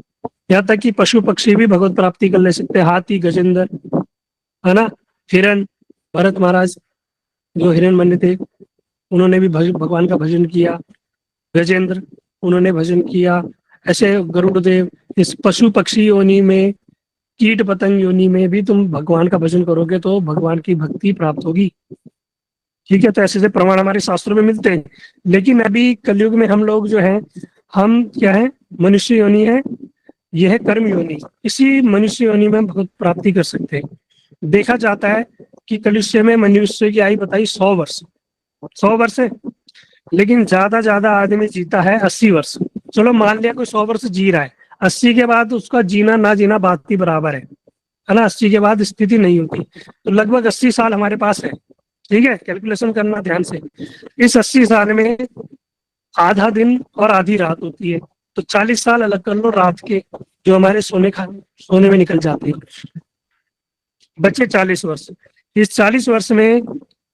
यहाँ तक कि पशु पक्षी भी भगवत प्राप्ति कर ले सकते हैं, हाथी, गजेंद्र, है ना, हिरण, भरत महाराज जो हिरण बने थे, उन्होंने भी भगवान का भजन किया। गजेंद्र, उन्होंने भजन किया। ऐसे गरुड़ देव, इस पशु पक्षी योनि में, कीट पतंग योनि में भी तुम भगवान का भजन करोगे तो भगवान की भक्ति प्राप्त होगी। ठीक है, तो ऐसे ऐसे प्रमाण हमारे शास्त्रों में मिलते हैं। लेकिन अभी कलयुग में हम लोग जो है, हम क्या है, मनुष्य योनि है, यह है कर्म योनि। इसी मनुष्य योनि में भगवत प्राप्ति कर सकते हैं। देखा जाता है कि कलयुग में मनुष्य की आयु बताई 100 वर्ष, 100 वर्ष है, लेकिन ज्यादा आदमी जीता है 80 वर्ष। चलो मान लिया कोई 100 वर्ष जी रहा है, 80 के बाद उसका जीना ना जीना बात ही बराबर है ना। 80 के बाद स्थिति नहीं होती, तो लगभग 80 साल हमारे पास है। ठीक है, कैलकुलेशन करना ध्यान से। इस 80 साल में आधा दिन और आधी रात होती है, तो 40 साल अलग कर लो रात के, जो हमारे सोने में निकल जाते हैं, बचे 40 वर्ष। इस 40 वर्ष में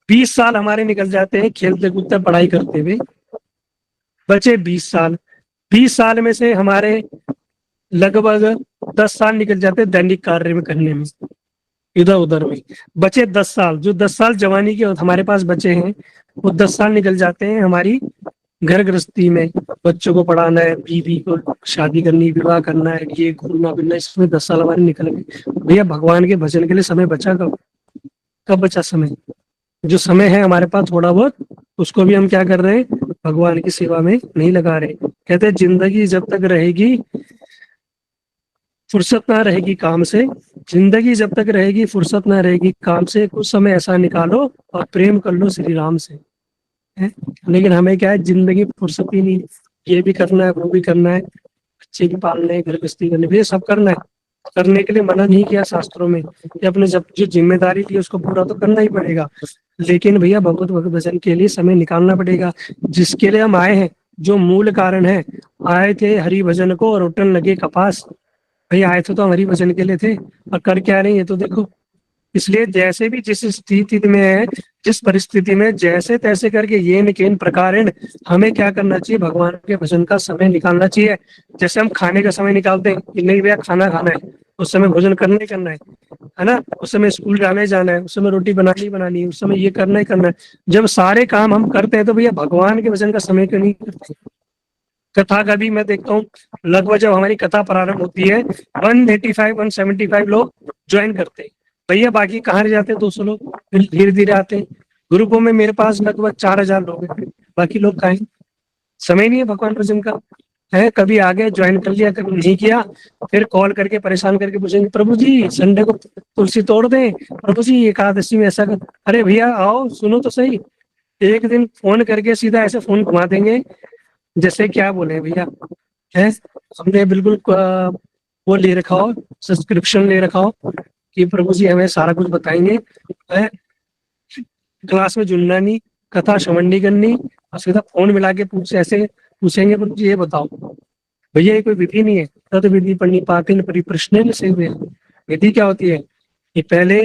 20 साल हमारे निकल जाते हैं खेलते कूदते पढ़ाई करते हुए, बचे 20 साल। 20 साल में से हमारे लगभग 10 साल निकल जाते हैं दैनिक कार्य में करने में, इधर उधर में। बचे 10 साल, जो 10 साल जवानी के हमारे पास बचे हैं, वो 10 साल निकल जाते हैं हमारी घर गृहस्थी में, बच्चों को पढ़ाना है, बीवी को शादी करनी, विवाह करना है, ये घूमना फिरना, इसमें 10 साल हमारे निकल गए। भैया भगवान के भजन के लिए समय बचा कब? कब बचा समय? जो समय है हमारे पास थोड़ा बहुत, उसको भी हम क्या कर रहे हैं, भगवान की सेवा में नहीं लगा रहे। कहते हैं जिंदगी जब तक रहेगी, फुर्सत ना रहेगी काम से, जिंदगी जब तक रहेगी फुर्सत ना रहेगी काम से, कुछ समय ऐसा निकालो और प्रेम कर लो श्री राम से, है। लेकिन हमें क्या है, जिंदगी फुर्सत ही नहीं, ये भी करना है, वो भी करना है, बच्चे भी पालने हैं, घर गृहस्थी करनी है, ये सब करना है, करने के लिए मना नहीं किया शास्त्रों में कि अपने जब जो जिम्मेदारी थी उसको पूरा तो करना ही पड़ेगा, लेकिन भैया भगवत भजन के लिए समय निकालना पड़ेगा। जिसके लिए हम आए हैं, जो मूल कारण है, आए थे हरि भजन को और उठन लगे कपास। भैया आए थे तो हम हरि भजन के लिए थे, और कर क्या रहे हैं ये तो देखो। इसलिए जैसे भी जिस स्थिति में है, जिस परिस्थिति में जैसे तैसे करके ये निकेन प्रकारेण हमें क्या करना चाहिए, भगवान के भजन का समय निकालना चाहिए। जैसे हम खाने का समय निकालते हैं कि नहीं भैया खाना खाना है, उस समय भोजन करना ही करना है ना। उस समय स्कूल जाना ही जाना है, उस समय रोटी बनानी ही बनानी है, उस समय ये करना ही करना है। जब सारे काम हम करते हैं तो भैया भगवान के भजन का समय क्यों नहीं करते। कथा का भी मैं देखता हूँ, लगभग जब हमारी कथा प्रारंभ होती है 185 175 लोग ज्वाइन करते हैं। भैया बाकी कहाँ रह जाते हैं 200 लोग, फिर धीरे धीरे आते हैं। ग्रुपों में मेरे पास लगभग 4000 लोग हैं, बाकी लोग कहाँ हैं? समय नहीं है भगवान भजन का। है कभी आ गए ज्वाइन कर लिया, कभी नहीं किया, फिर कॉल करके परेशान करके पूछेंगे प्रभु जी संडे को तुलसी तोड़ दें, प्रभु जी एकादशी में ऐसा कर। अरे भैया आओ सुनो तो सही। एक दिन फोन करके सीधा ऐसे फोन घुमा देंगे जैसे क्या बोले भैया है। हमने बिल्कुल वो ले रखा हो, सब्सक्रिप्शन ले रखा हो कि प्रभु जी हमें सारा कुछ बताएंगे। है क्लास में जुड़ना नहीं, कथा श्रवण नहीं करनी, और सीधा फोन मिला के पूछ ऐसे पूछेंगे प्रभु जी ये बताओ। भैया ये कोई विधि नहीं है, तद विधि पढ़नी पातिन परिप्रश्न से हुए। विधि क्या होती है कि पहले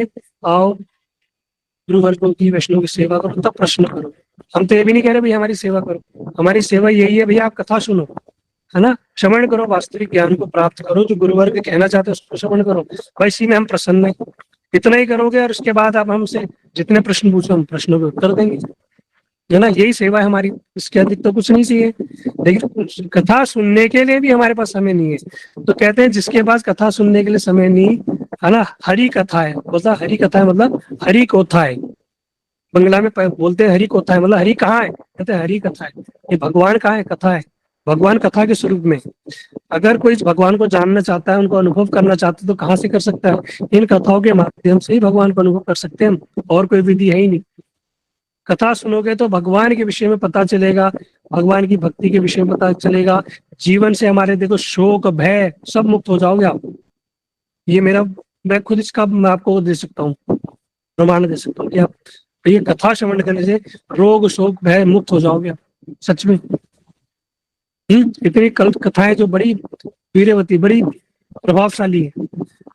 आओ गुरुवर्गों की वैष्णव की सेवा करो तब प्रश्न करो। हम तो ये भी नहीं कह रहे भैया हमारी सेवा करो, हमारी सेवा यही है भैया आप कथा सुनो, है ना, श्रवण करो, वास्तविक ज्ञान को प्राप्त करो, जो गुरुवर्ग कहना चाहते हैं उसको श्रवण करो। भाई इसी में हम प्रसन्न है, इतना ही करोगे और उसके बाद आप हमसे जितने प्रश्न पूछो हम प्रश्नों के उत्तर देंगे, है ना। यही सेवा है हमारी, इसके अधिक तो कुछ नहीं चाहिए। लेकिन कथा सुनने के लिए भी हमारे पास समय नहीं है। तो कहते हैं जिसके पास कथा सुनने के लिए समय नहीं, है ना, हरि कथा है, बोलता हरि कथा है मतलब हरि कोथा है। बंगला में बोलते हैं हरि कोथा है, मतलब हरि कहाँ है, कहते हैं हरि कथा है। ये भगवान कहाँ है, कथा है। भगवान कथा के स्वरूप में। अगर कोई भगवान को जानना चाहता है, उनको अनुभव करना चाहता है, तो कहाँ से कर सकता है, इन कथाओं के माध्यम से ही भगवान को अनुभव कर सकते हैं हम, और कोई विधि है ही नहीं। कथा सुनोगे तो भगवान के विषय में पता चलेगा, भगवान की भक्ति के विषय में पता चलेगा। जीवन से हमारे देखो शोक भय सब मुक्त हो जाओगे आप। ये मेरा, मैं खुद इसका मैं आपको दे सकता हूँ, प्रमाण दे सकता हूँ कि आप ये कथा श्रवण करने से रोग शोक भय मुक्त हो जाओगे आप, सच में। इतनी कथाएं जो बड़ी वीरवती बड़ी प्रभावशाली है,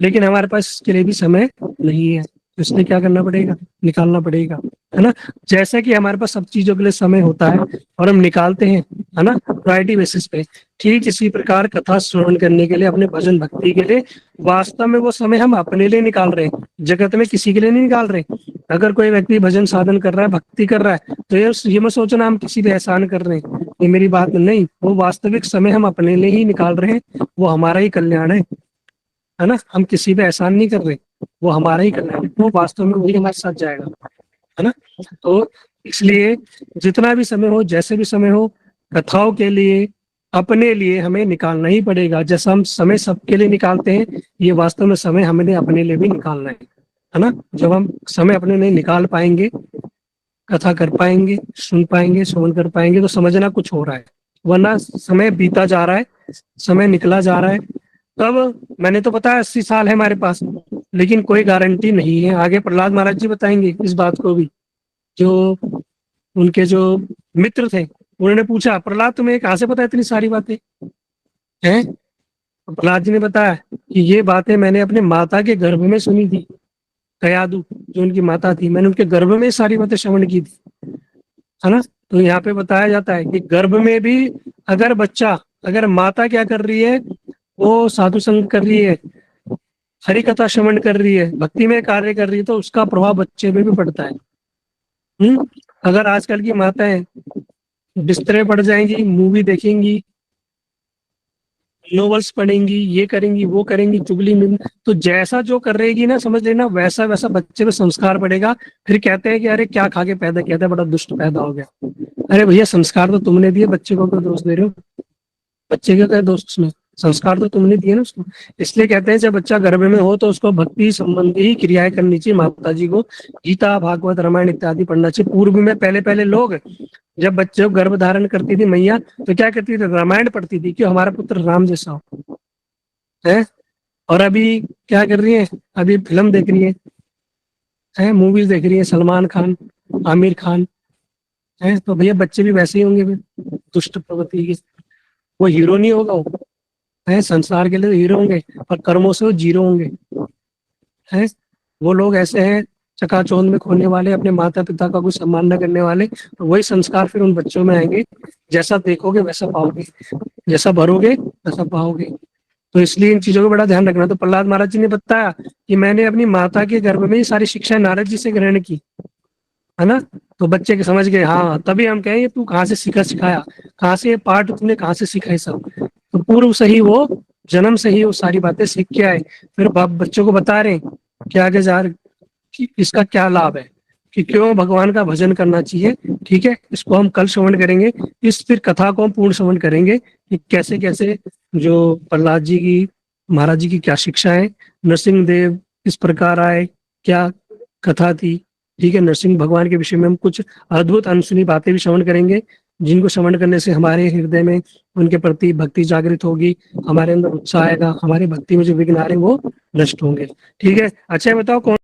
लेकिन हमारे पास इसके लिए भी समय नहीं है, तो इसलिए क्या करना पड़ेगा, निकालना पड़ेगा, है ना। जैसा कि हमारे पास सब चीजों के लिए समय होता है और हम निकालते हैं, है ना, प्रायोरिटी बेसिस पे, ठीक इसी प्रकार कथा श्रवण करने के लिए, अपने भजन भक्ति के लिए वास्तव में वो समय हम अपने लिए निकाल रहे हैं, जगत में किसी के लिए नहीं निकाल रहे। अगर कोई व्यक्ति भजन साधन कर रहा है, भक्ति कर रहा है, तो ये मत सोचना हम किसी पे एहसान कर रहे हैं, ये मेरी बात नहीं। वो वास्तविक समय हम अपने लिए ही निकाल रहे हैं, वो हमारा ही कल्याण है ना। हम किसी पे एहसान नहीं कर रहे, वो हमारा ही कल्याण है, वो वास्तव में वही हमारे साथ जाएगा, है ना। तो इसलिए जितना भी समय हो, जैसे भी समय हो, कथाओं के लिए अपने लिए हमें निकालना ही पड़ेगा। जैसा हम समय सबके लिए निकालते हैं, ये वास्तव में समय हमें अपने लिए भी निकालना है ना। जब हम समय अपने लिए निकाल पाएंगे, कथा कर पाएंगे, सुन पाएंगे, श्रवण कर पाएंगे, तो समझना कुछ हो रहा है। वरना समय बीता जा रहा है, समय निकला जा रहा है। तब मैंने तो बताया 80 साल है हमारे पास, लेकिन कोई गारंटी नहीं है। आगे प्रहलाद महाराज जी बताएंगे इस बात को भी। जो उनके जो मित्र थे, उन्होंने पूछा प्रहलाद तुम्हें कहाँ से पता इतनी सारी बातें हैं। तो प्रहलाद जी ने बताया कि ये बातें मैंने अपने माता के गर्भ में सुनी थी। कयादु जो उनकी माता थी, मैंने उनके गर्भ में सारी बातें श्रवण की थी, है ना। तो यहाँ पे बताया जाता है कि गर्भ में भी अगर बच्चा, अगर माता क्या कर रही है, वो साधु संग कर रही है, हरि कथा श्रवण कर रही है, भक्ति में कार्य कर रही है, तो उसका प्रभाव बच्चे पे भी पड़ता है। अगर आजकल की माताएं बिस्तरे पड़ जाएंगी, मूवी देखेंगी, नॉवेल्स पढ़ेंगी, ये करेंगी वो करेंगी, चुगली में, तो जैसा जो कर रहेगी ना, समझ लेना वैसा वैसा बच्चे पे संस्कार पड़ेगा। फिर कहते हैं कि अरे क्या खा के पैदा किया था, बड़ा दुष्ट पैदा हो गया। अरे भैया संस्कार तो तुमने दिए, बच्चे को क्यों दोष दे रहे हो, बच्चे का क्या दोस्त उसमें, संस्कार तो तुमने दिए ना उसको। इसलिए कहते हैं जब बच्चा गर्भ में हो तो उसको भक्ति संबंधी ही क्रियाएं करनी चाहिए। माता जी को गीता भागवत रामायण इत्यादि पढ़ना चाहिए। पूर्व में पहले पहले लोग जब बच्चे गर्भ धारण करती थी मैया, तो क्या करती थी, रामायण पढ़ती थी कि हमारा पुत्र राम जैसा हो, है। और अभी क्या कर रही है, अभी फिल्म देख रही है मूवीज देख रही है, सलमान खान, आमिर खान है। तो भैया बच्चे भी वैसे ही होंगे फिर, दुष्ट प्रवृत्ति के। वो हीरो नहीं होगा वो, है संसार के लिए तो हीरो होंगे, पर कर्मों से वो जीरो होंगे। है वो लोग ऐसे हैं, चकाचौंध में खोने वाले, अपने माता पिता का कोई सम्मान न करने वाले। तो वही संस्कार फिर उन बच्चों में आएंगे। जैसा देखोगे वैसा पाओगे, जैसा भरोगे वैसा पाओगे। तो इसलिए इन चीजों का बड़ा ध्यान रखना। तो प्रहलाद महाराज जी ने बताया कि मैंने अपनी माता के गर्भ में ही सारी शिक्षाएं नारद जी से ग्रहण की, है ना। तो बच्चे के समझ गए, हाँ तभी हम कहेंगे तू कहाँ से सीखा सिखाया, कहाँ से ये पाठ तूने कहाँ से सीखा है सब। तो पूर्व से ही वो, जन्म से ही वो सारी बातें सीख के आए। फिर बाप बच्चों को बता रहे हैं कि आगे जा कि इसका क्या लाभ है, कि क्यों भगवान का भजन करना चाहिए। ठीक है, इसको हम कल श्रवण करेंगे। इस फिर कथा को हम पूर्ण श्रवण करेंगे कि कैसे कैसे जो प्रहलाद जी की, महाराज जी की क्या शिक्षा है, नरसिंह देव किस प्रकार आए, क्या कथा थी। ठीक है, नरसिंह भगवान के विषय में हम कुछ अद्भुत अनसुनी बातें भी श्रवण करेंगे, जिनको श्रवण करने से हमारे हृदय में उनके प्रति भक्ति जागृत होगी, हमारे अंदर उत्साह आएगा, हमारी भक्ति में जो विघ्न आ रहे हैं वो नष्ट होंगे। ठीक है, अच्छा बताओ कौन